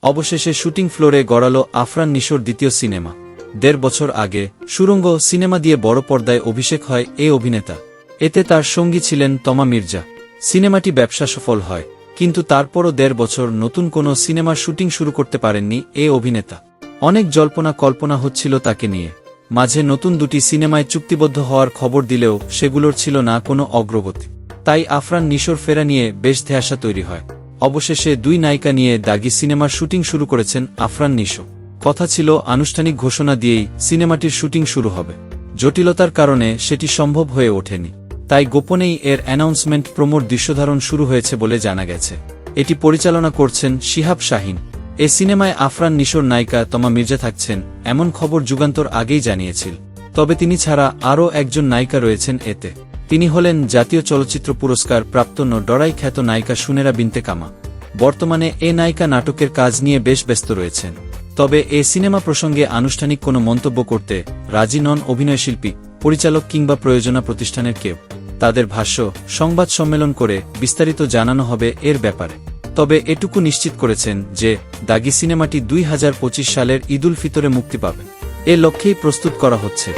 অবশেষে শুটিং ফ্লোরে গড়ালো আফরান নিশোর দ্বিতীয় সিনেমা। ১.৫ বছর আগে সুড়ঙ্গ সিনেমা দিয়ে বড় পর্দায় অভিষেক হয় এ অভিনেতা। এতে তার সঙ্গী ছিলেন তমা মির্জা। সিনেমাটি ব্যবসা সফল হয়, কিন্তু তারপরও ১.৫ বছর নতুন কোনো সিনেমার শুটিং শুরু করতে পারেননি এ অভিনেতা। অনেক জল্পনা কল্পনা হচ্ছিল তাকে নিয়ে। মাঝে নতুন দুটি সিনেমায় চুক্তিবদ্ধ হওয়ার খবর দিলেও সেগুলোর ছিল না কোনো অগ্রগতি। তাই আফরান নিশোর ফেরা নিয়ে বেশ ধোঁয়াশা তৈরি হয়। অবশেষে ২ নায়িকা নিয়ে দাগি সিনেমার শুটিং শুরু করেছেন আফরান নিশো। কথা ছিল আনুষ্ঠানিক ঘোষণা দিয়েই সিনেমাটির শুটিং শুরু হবে। জটিলতার কারণে সেটি সম্ভব হয়ে ওঠেনি। তাই গোপনেই এর অ্যানাউন্সমেন্ট প্রমোর দৃশ্যধারণ শুরু হয়েছে বলে জানা গেছে। এটি পরিচালনা করছেন শিহাব শাহীন। এ সিনেমায় আফরান নিশোর নায়িকা তমা মির্জা থাকছেন এমন খবর যুগান্তর আগেই জানিয়েছিল। তবে তিনি ছাড়া আরও একজন নায়িকা রয়েছেন এতে। তিনি হলেন জাতীয় চলচ্চিত্র পুরস্কার প্রাপ্ত ডরাই খ্যাত নায়িকা সুনেরা বিনতে কামা। বর্তমানে এ নায়িকা নাটকের কাজ নিয়ে বেশ ব্যস্ত রয়েছেন। তবে এ সিনেমা প্রসঙ্গে আনুষ্ঠানিক কোনো মন্তব্য করতে রাজি নন অভিনয়শিল্পী, পরিচালক কিংবা প্রযোজনা প্রতিষ্ঠানের কেউ। তাদের ভাষ্য, সংবাদ সম্মেলন করে বিস্তারিত জানানো হবে এর ব্যাপারে। তবে এটুকু নিশ্চিত করেছেন যে দাগি সিনেমাটি ২০২৫ সালের ঈদুল ফিতরে মুক্তি পাবে। এ লক্ষ্যেই প্রস্তুত করা হচ্ছে।